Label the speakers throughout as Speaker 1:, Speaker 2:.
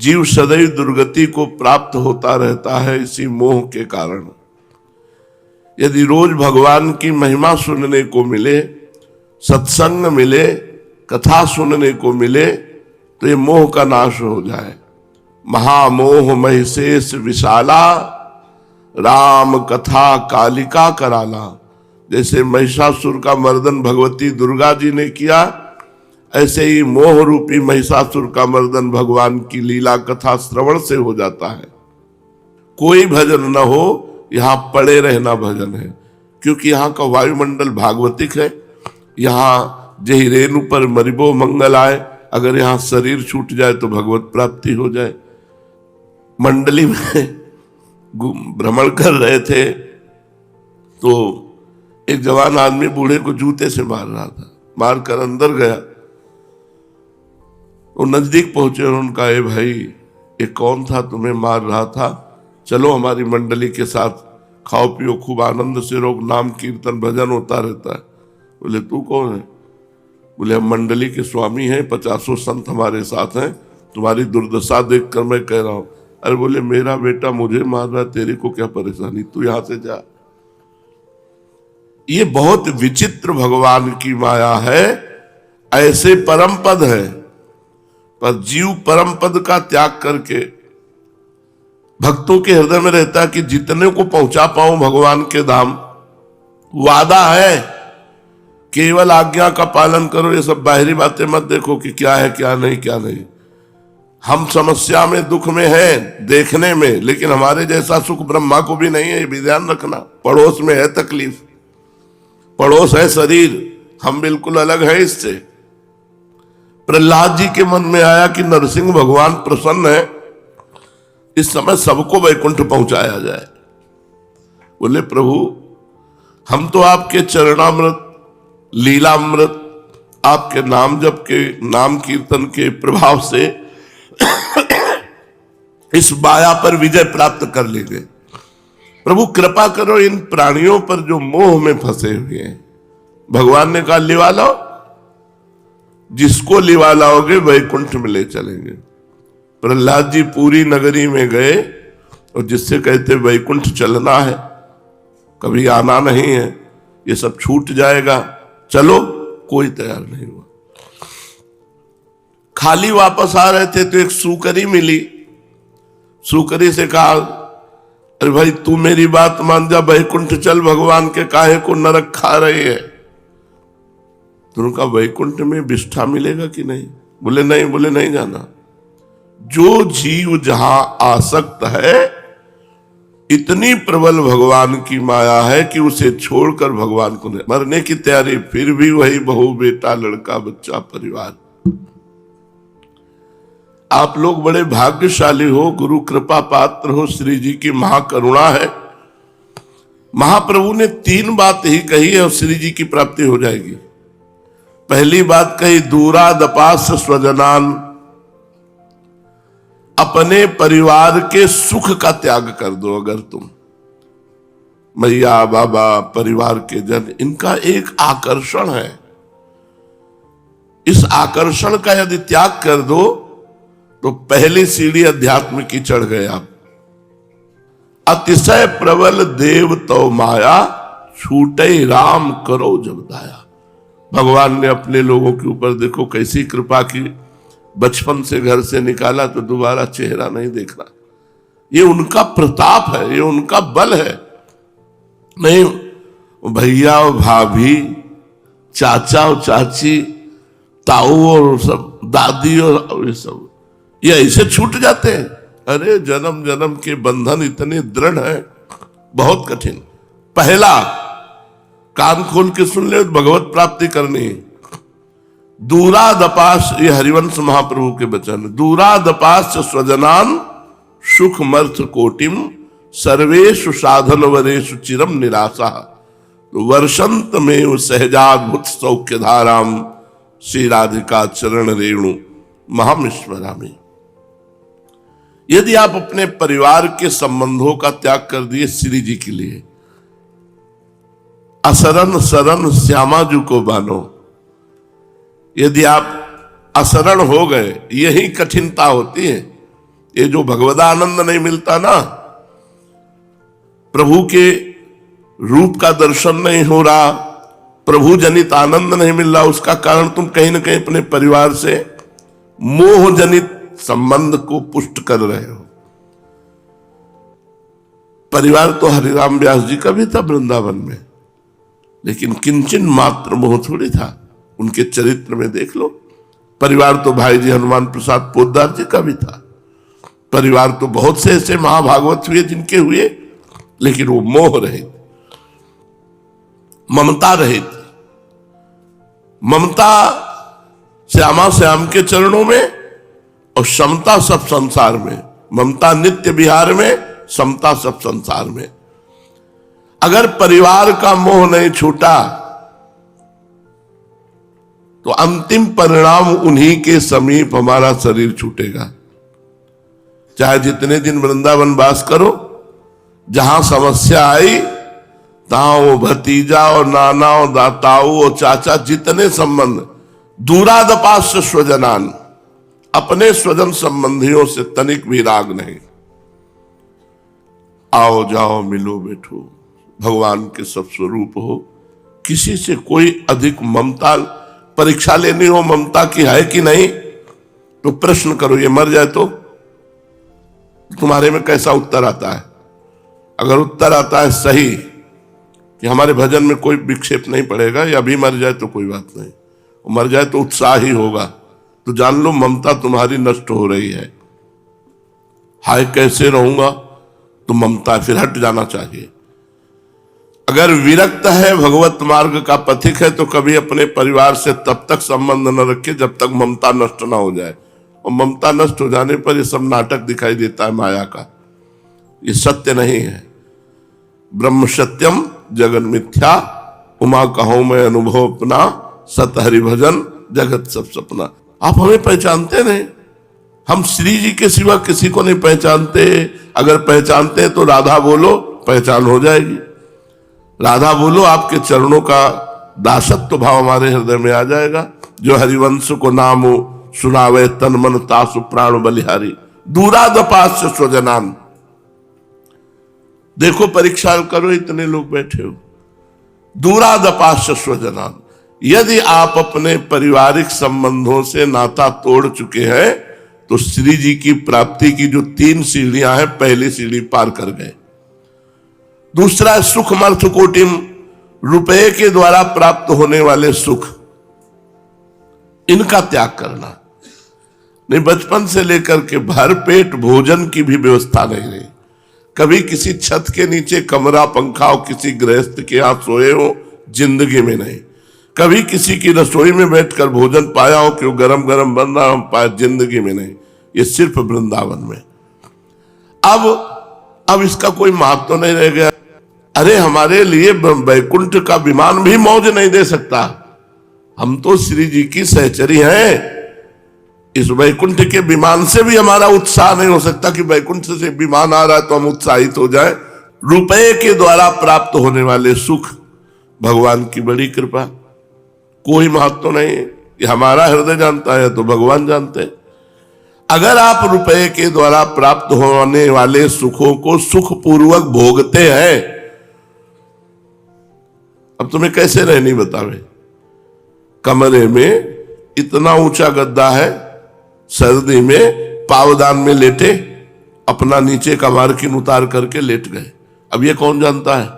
Speaker 1: जीव सदैव दुर्गति को प्राप्त होता रहता है इसी मोह के कारण। यदि रोज भगवान की महिमा सुनने को मिले, सत्संग मिले, कथा सुनने को मिले, तो ये मोह का नाश हो जाए। महामोह महिषेष विशाला, राम कथा कालिका कराला। जैसे महिषासुर का मर्दन भगवती दुर्गा जी ने किया, ऐसे ही मोह रूपी महिषासुर का मर्दन भगवान की लीला कथा श्रवण से हो जाता है। कोई भजन न हो, यहाँ पड़े रहना भजन है, क्योंकि यहाँ का वायुमंडल भागवतिक है। यहाँ जही रेणु पर मरिबो मंगल आए, अगर यहाँ शरीर छूट जाए तो भगवत प्राप्ति हो जाए। मंडली में भ्रमण कर रहे थे तो एक जवान आदमी बूढ़े को जूते से मार रहा था, मारकर अंदर गया। वो नजदीक पहुंचे और उनका, ए भाई ये कौन था तुम्हें मार रहा था, चलो हमारी मंडली के साथ खाओ पियो खूब आनंद से रहो, नाम कीर्तन भजन होता रहता है। बोले तू कौन है? बोले हम मंडली के स्वामी हैं, 50 संत हमारे साथ हैं, तुम्हारी दुर्दशा देखकर मैं कह रहा हूं। अरे बोले मेरा बेटा मुझे मार रहा है, तेरे को क्या परेशानी, तू यहां से जा। ये बहुत विचित्र भगवान की माया है। ऐसे परम पद है, पर जीव परम पद का त्याग करके भक्तों के हृदय में रहता है कि जितने को पहुंचा पाऊं भगवान के धाम। वादा है, केवल आज्ञा का पालन करो, ये सब बाहरी बातें मत देखो कि क्या है क्या नहीं क्या नहीं। हम समस्या में दुख में हैं देखने में, लेकिन हमारे जैसा सुख ब्रह्मा को भी नहीं है, ये भी ध्यान रखना। पड़ोस में है तकलीफ, पड़ोस है शरीर, हम बिल्कुल अलग है इससे। प्रहलाद जी के मन में आया कि नरसिंह भगवान प्रसन्न है, इस समय सबको वैकुंठ पहुंचाया जाए। बोले प्रभु हम तो आपके चरणामृत, लीलामृत, आपके नाम जप के, नाम कीर्तन के प्रभाव से इस माया पर विजय प्राप्त कर लेंगे। प्रभु कृपा करो इन प्राणियों पर जो मोह में फंसे हुए हैं। भगवान ने कहा लिवा लो, जिसको लिवा लाओगे वैकुंठ में ले चलेंगे। प्रहलाद जी पूरी नगरी में गए और जिससे कहते वैकुंठ चलना है, कभी आना नहीं है, ये सब छूट जाएगा, चलो, कोई तैयार नहीं हुआ। खाली वापस आ रहे थे तो एक सूकरी मिली। सूकरी से कहा अरे भाई तू मेरी बात मान जा, वैकुंठ चल, भगवान के काहे को नरक खा रही है। तो उनका वैकुंठ में विष्ठा मिलेगा कि नहीं? बोले नहीं। बोले नहीं जाना। जो जीव जहां आसक्त है, इतनी प्रबल भगवान की माया है कि उसे छोड़कर भगवान को नहीं, मरने की तैयारी, फिर भी वही बहू बेटा लड़का बच्चा परिवार। आप लोग बड़े भाग्यशाली हो, गुरु कृपा पात्र हो, श्री जी की महाकरुणा है। महाप्रभु ने 3 बात ही कही है और श्री जी की प्राप्ति हो जाएगी। पहली बात कही, दूरादपास स्वजनान, अपने परिवार के सुख का त्याग कर दो। अगर तुम मैया बाबा परिवार के जन, इनका एक आकर्षण है, इस आकर्षण का यदि त्याग कर दो तो पहली सीढ़ी अध्यात्म की चढ़ गए आप। अतिशय प्रबल देव तो माया, छूटे राम करो जब दाया। भगवान ने अपने लोगों के ऊपर देखो कैसी कृपा की। बचपन से घर से निकाला तो दोबारा चेहरा नहीं देखना। ये उनका प्रताप है, ये उनका बल है। नहीं भैया और भाभी, चाचा और चाची, ताऊ और सब दादी और ये सब, ये ऐसे छूट जाते हैं। अरे जन्म जन्म के बंधन इतने दृढ़ हैं, बहुत कठिन। पहला कान खोल के सुन ले, भगवत प्राप्ति करनी। दूरादपास, ये हरिवंश महाप्रभु के वचन, दूरादपास स्वजनान सुख मर्थ कोटिम, सर्वेषु साधन वरेषु चिरम निराशा, वर्षंत में सहजाद्भुत सौख्य धाराम, श्री राधिका चरण रेणु महामिश्वरामी। यदि आप अपने परिवार के संबंधों का त्याग कर दिए श्री जी के लिए, असरण शरण श्यामाजू को बानो, यदि आप असरण हो गए, यही कठिनता होती है। ये जो भगवदानंद नहीं मिलता ना, प्रभु के रूप का दर्शन नहीं हो रहा, प्रभु जनित आनंद नहीं मिल रहा, उसका कारण तुम कहीं ना कहीं अपने परिवार से मोह जनित संबंध को पुष्ट कर रहे हो। परिवार तो हरिराम व्यास जी का भी था वृंदावन में, लेकिन किंचन मात्र मोह थोड़ी था। उनके चरित्र में देख लो, परिवार तो भाई जी हनुमान प्रसाद पोद्दार जी का भी था। परिवार तो बहुत से ऐसे महाभागवत हुए जिनके हुए, लेकिन वो मोह रहित, ममता रहित। ममता श्यामा श्याम के चरणों में और समता सब संसार में। ममता नित्य विहार में, समता सब संसार में। अगर परिवार का मोह नहीं छूटा तो अंतिम परिणाम उन्हीं के समीप हमारा शरीर छूटेगा। चाहे जितने दिन वृंदावन वास करो, जहां समस्या आई तहां वो भतीजा और नाना और दाताऊ और चाचा, जितने संबंध, दूरादपास्य स्वजनान, अपने स्वजन संबंधियों से तनिक भी राग नहीं। आओ जाओ मिलो बैठो, भगवान के सब स्वरूप हो। किसी से कोई अधिक ममता, परीक्षा लेनी हो ममता की है कि नहीं, तो प्रश्न करो, ये मर जाए तो तुम्हारे में कैसा उत्तर आता है? अगर उत्तर आता है सही कि हमारे भजन में कोई विक्षेप नहीं पड़ेगा, या अभी मर जाए तो कोई बात नहीं, मर जाए तो उत्साह ही होगा, तो जान लो ममता तुम्हारी नष्ट हो रही है। हाय कैसे रहूंगा, तो ममता फिर हट जाना चाहिए। अगर विरक्त है, भगवत मार्ग का पथिक है, तो कभी अपने परिवार से तब तक संबंध न रखे जब तक ममता नष्ट ना हो जाए। और ममता नष्ट हो जाने पर ये सब नाटक दिखाई देता है माया का। ये सत्य नहीं है। ब्रह्म सत्यम जगन मिथ्या, उमा कहूं मैं अनुभव अपना, सत हरि भजन जगत सब सपना। आप हमें पहचानते नहीं, हम श्री जी के सिवा किसी को नहीं पहचानते। अगर पहचानते हैं तो राधा बोलो, पहचान हो जाएगी। राधा बोलो, आपके चरणों का दासत्व भाव हमारे हृदय में आ जाएगा। जो हरिवंश को नाम सुनावे, तन मन तासु प्राण बलिहारी, दूरादपास्य स्वजनान। देखो परीक्षा करो, इतने लोग बैठे हो, दूरादपास्य स्वजनान। यदि आप अपने पारिवारिक संबंधों से नाता तोड़ चुके हैं तो श्री जी की प्राप्ति की जो 3 सीढ़ियां हैं, पहली सीढ़ी पार कर गए। दूसरा सुखमर्थ कोटिम, रुपए के द्वारा प्राप्त होने वाले सुख, इनका त्याग करना। नहीं, बचपन से लेकर के भर पेट भोजन की भी व्यवस्था नहीं रही। कभी किसी छत के नीचे कमरा पंखा हो, किसी गृहस्थ के यहां सोए हो, जिंदगी में नहीं। कभी किसी की रसोई में बैठकर भोजन पाया हो कि वो गरम गरम बन रहा, हम पाया, जिंदगी में नहीं। ये सिर्फ वृंदावन में। अब इसका कोई महत्व तो नहीं रह गया। अरे हमारे लिए वैकुंठ का विमान भी मौज नहीं दे सकता। हम तो श्री जी की सहचरी हैं। इस वैकुंठ के विमान से भी हमारा उत्साह नहीं हो सकता कि वैकुंठ से विमान आ रहा है तो हम उत्साहित हो जाए। रुपए के द्वारा प्राप्त होने वाले सुख, भगवान की बड़ी कृपा, कोई महत्व नहीं। ये हमारा हृदय जानता है तो भगवान जानते हैं। अगर आप रुपए के द्वारा प्राप्त होने वाले सुखों को सुखपूर्वक भोगते हैं, अब तुम्हें कैसे रहनी बतावे। कमरे में इतना ऊंचा गद्दा है, सर्दी में पावदान में लेटे, अपना नीचे का मार्किन उतार करके लेट गए। अब ये कौन जानता है?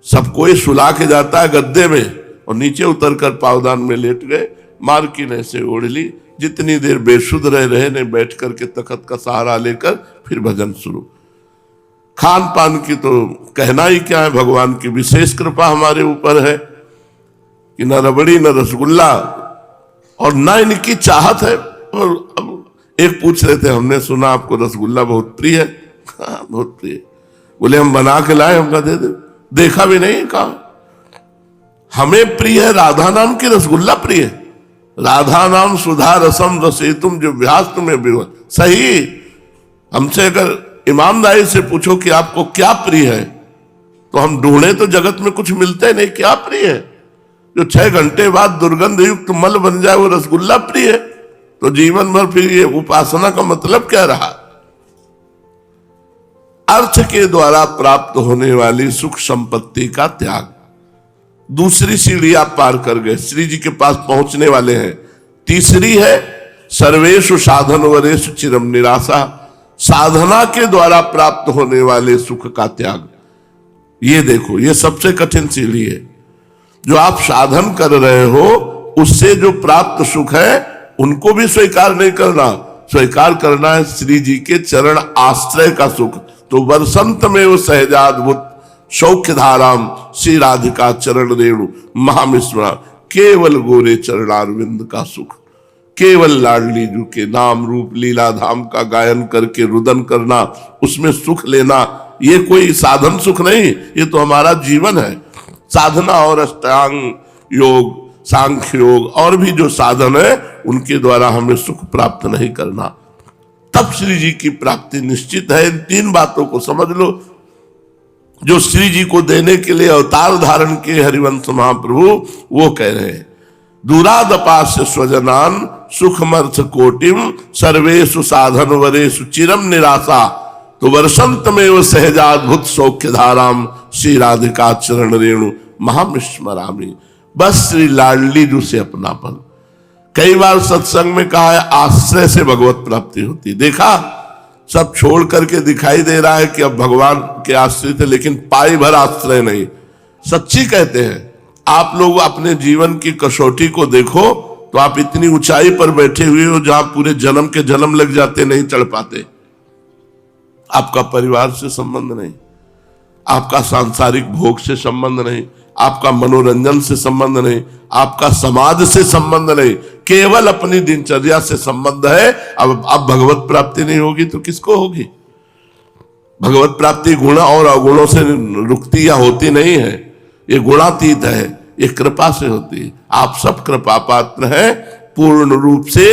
Speaker 1: सब कोई सुला के जाता है गद्दे में और नीचे उतरकर पावदान में लेट गए, मार्किन ऐसे ओढ़ ली। जितनी देर बेसुध रहे ने, बैठ करके तखत का सहारा लेकर फिर भजन शुरू। खान पान की तो कहना ही क्या है, भगवान की विशेष कृपा हमारे ऊपर है कि न रबड़ी न रसगुल्ला, और न इनकी चाहत है। और अब एक पूछ रहे थे, हमने सुना आपको रसगुल्ला बहुत प्रिय है। हाँ बहुत प्रिय। बोले हम बना के लाए, हमका दे दे। देखा भी नहीं, कहा हमें प्रिय है राधा नाम की रसगुल्ला प्रिय है। राधा नाम सुधा रसम रसेतुम जो व्यास तुम्हें भी सही। हमसे अगर ईमानदारी से पूछो कि आपको क्या प्रिय है, तो हम ढूंढे तो जगत में कुछ मिलते नहीं। क्या प्रिय है? जो 6 घंटे बाद दुर्गंध युक्त मल बन जाए वो रसगुल्ला प्रिय है। तो जीवन भर फिर ये उपासना का मतलब क्या रहा? अर्थ के द्वारा प्राप्त होने वाली सुख संपत्ति का त्याग। दूसरी सीढ़ी आप पार कर गए, श्री जी के पास पहुंचने वाले हैं। तीसरी है सर्वेषु साधन वरेषु चिरम निराशा, साधना के द्वारा प्राप्त होने वाले सुख का त्याग। ये देखो, ये सबसे कठिन सीढ़ी है। जो आप साधन कर रहे हो उससे जो प्राप्त सुख है उनको भी स्वीकार नहीं करना, स्वीकार करना है श्री जी के चरण आश्रय का सुख। तो वर्षंत में वो सहजाद्भुत सौख्य धाराम श्री राधिका चरण रेणु महामिश्रा, केवल गोरे चरणारविंद का सुख, केवल लाडली जू के नाम रूप लीला धाम का गायन करके रुदन करना, उसमें सुख लेना, ये कोई साधन सुख नहीं, ये तो हमारा जीवन है। साधना और अष्टांग योग, सांख्य योग और भी जो साधन है उनके द्वारा हमें सुख प्राप्त नहीं करना, तब श्री जी की प्राप्ति निश्चित है। इन तीन बातों को समझ लो, जो श्री जी को देने के लिए अवतार धारण के हरिवंश महाप्रभु वो कह रहे हैं, दूरादपास्य स्वजनान सुखमर्थ कोटिम सर्वेषु साधन वरेषु चिरम निराशा, तो वर्षंत में वो सहजाद्भुत सौख्य धाराम श्री राधिका चरण रेणु महामिश्मरामी। बस श्री लाडली जू से अपनापन। कई बार सत्संग में कहा है आश्रय से भगवत प्राप्ति होती। देखा, सब छोड़ करके दिखाई दे रहा है कि अब भगवान के आश्रित है, लेकिन पाई भर आश्रय नहीं। सच्ची कहते हैं, आप लोग अपने जीवन की कसौटी को देखो तो आप इतनी ऊंचाई पर बैठे हुए हो जहां पूरे जन्म के जन्म लग जाते, नहीं चढ़ पाते। आपका परिवार से संबंध नहीं, आपका सांसारिक भोग से संबंध नहीं, आपका मनोरंजन से संबंध नहीं, आपका समाज से संबंध नहीं, केवल अपनी दिनचर्या से संबंध है। अब भगवत प्राप्ति नहीं होगी तो किसको होगी? भगवत प्राप्ति गुण और अवगुणों से रुकती या होती नहीं है, ये गुणातीत है, ये कृपा से होती है। आप सब कृपा पात्र हैं पूर्ण रूप से।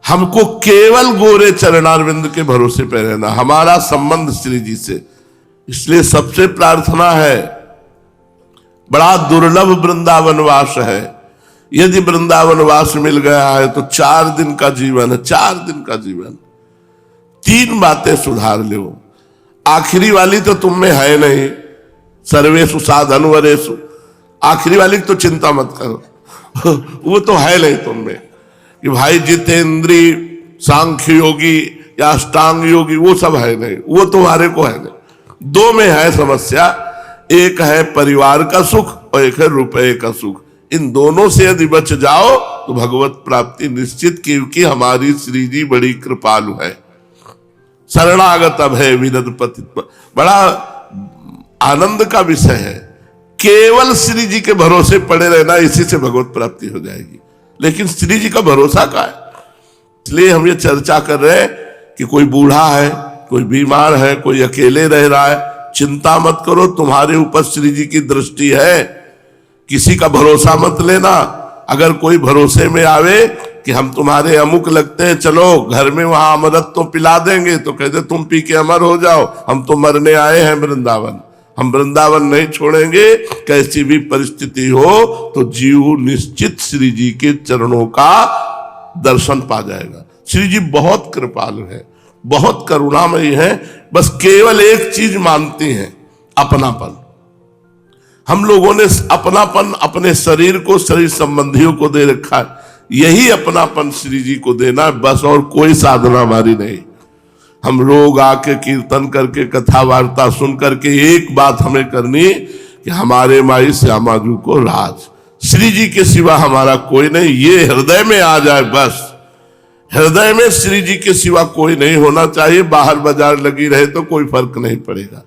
Speaker 1: हमको केवल गोरे चरणारविंद के भरोसे पे रहना, हमारा संबंध श्री जी से। इसलिए सबसे प्रार्थना है, बड़ा दुर्लभ वृंदावन वास है। यदि वृंदावन वास मिल गया है तो 4 दिन का जीवन है, 4 दिन का जीवन। 3 बातें सुधार लो। आखिरी वाली तो तुम में है नहीं, सर्वेषु साधन वरेषु, आखिरी वाली तो चिंता मत करो वो तो है नहीं तुम में कि भाई जितेंद्री सांख्य योगी या अष्टांग योगी, वो सब है नहीं, वो तुम्हारे को है नहीं। 2 में है समस्या, एक है परिवार का सुख और एक है रुपए का सुख। इन दोनों से यदि बच जाओ तो भगवत प्राप्ति निश्चित, क्योंकि हमारी श्री जी बड़ी कृपालु है। शरणागत अभय विनद पतित्व, बड़ा आनंद का विषय है। केवल श्री जी के भरोसे पड़े रहना, इसी से भगवत प्राप्ति हो जाएगी। लेकिन श्री जी का भरोसा का है, इसलिए हम ये चर्चा कर रहे हैं कि कोई बूढ़ा है, कोई बीमार है, कोई अकेले रह रहा है, चिंता मत करो, तुम्हारे ऊपर श्री जी की दृष्टि है। किसी का भरोसा मत लेना। अगर कोई भरोसे में आवे कि हम तुम्हारे अमुक लगते हैं, चलो घर में वहां अमृत तो पिला देंगे, तो कहते तुम पी के अमर हो जाओ, हम तो मरने आए हैं वृंदावन, हम वृंदावन नहीं छोड़ेंगे। कैसी भी परिस्थिति हो तो जीव निश्चित श्री जी के चरणों का दर्शन पा जाएगा। श्री जी बहुत कृपालु है, बहुत करुणामयी है। बस केवल एक चीज मानती हैं, अपनापन। हम लोगों ने अपनापन अपने शरीर को, शरीर संबंधियों को दे रखा है। यही अपनापन श्री जी को देना बस, और कोई साधना हमारी नहीं। हम लोग आके कीर्तन करके, कथा वार्ता सुन करके एक बात हमें करनी कि हमारे माई श्यामा जी को राज, श्री जी के सिवा हमारा कोई नहीं, ये हृदय में आ जाए बस। हृदय में श्री जी के सिवा कोई नहीं होना चाहिए। बाहर बाजार लगी रहे तो कोई फर्क नहीं पड़ेगा।